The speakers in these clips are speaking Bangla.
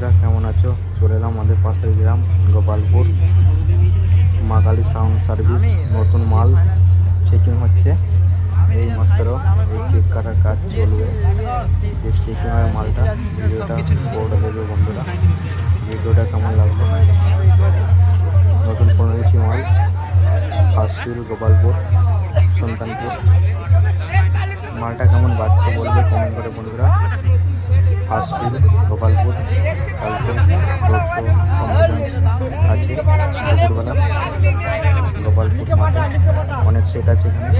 বন্ধুরা কেমন আছো? চলে এলাম আমাদের পাশের গ্রাম গোপালপুর মা কালী সাউন্ড সার্ভিস। নতুন মাল চেকিং হচ্ছে, এই মাত্র এই কেক কাটার কাজ চলবে। যে চেকিং হয় মালটা, ভিডিওটা করে দেবে বন্ধুরা। ভিডিওটা কেমন লাগবে? নতুন 15 মাল, হাসপিল গোপালপুর সন্তানপুর। মালটা কেমন বাজছে বলবে কমেন্ট করে বন্ধুরা। হাসপিল গোপালপুর, কালকে রোড শো কনফিডেন্স আছে দুপুরবেলা গোপালপুর মাঠে। অনেক সেট আছে এখানে।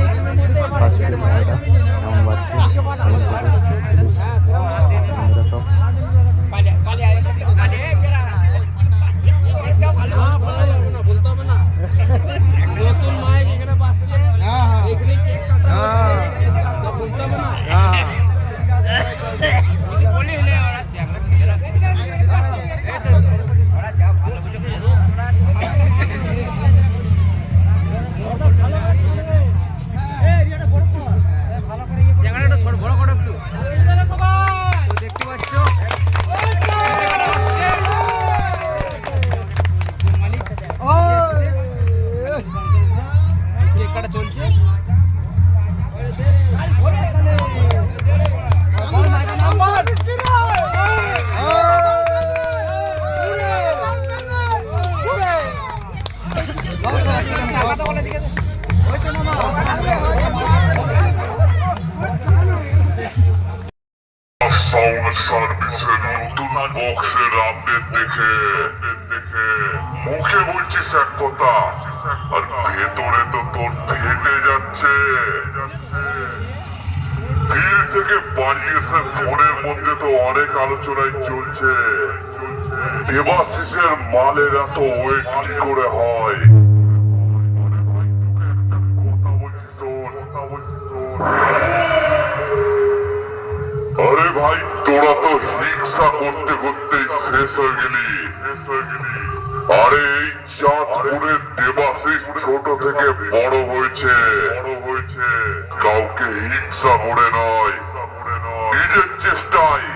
হাসপিল মালটা কেমন বাজছে কমেন্ট করবে প্লিজ বন্ধুরা সব। সাউন্ড সার্ভিসের নতুন বক্সের আপডেট দেখে মুখে বলছিস এক কথা, আর ভেতরে তো তোর ফেটে যাচ্ছে। ভিড় থেকে পালিয়েছে ফোনের মধ্যে তো অনেক আলোচনায় চলছে। দেবাশিসের মালের এত ওয়েট কি করে হয়? আরে ভাই, তোরা তো হিংসা করতে করতেই শেষ হয়ে গেলি। আরে এই চাঁদপুরের দেবাশিস ছোট থেকে বড় হয়েছে, কাউকে হিংসা করে নয়, নিজের চেষ্টায়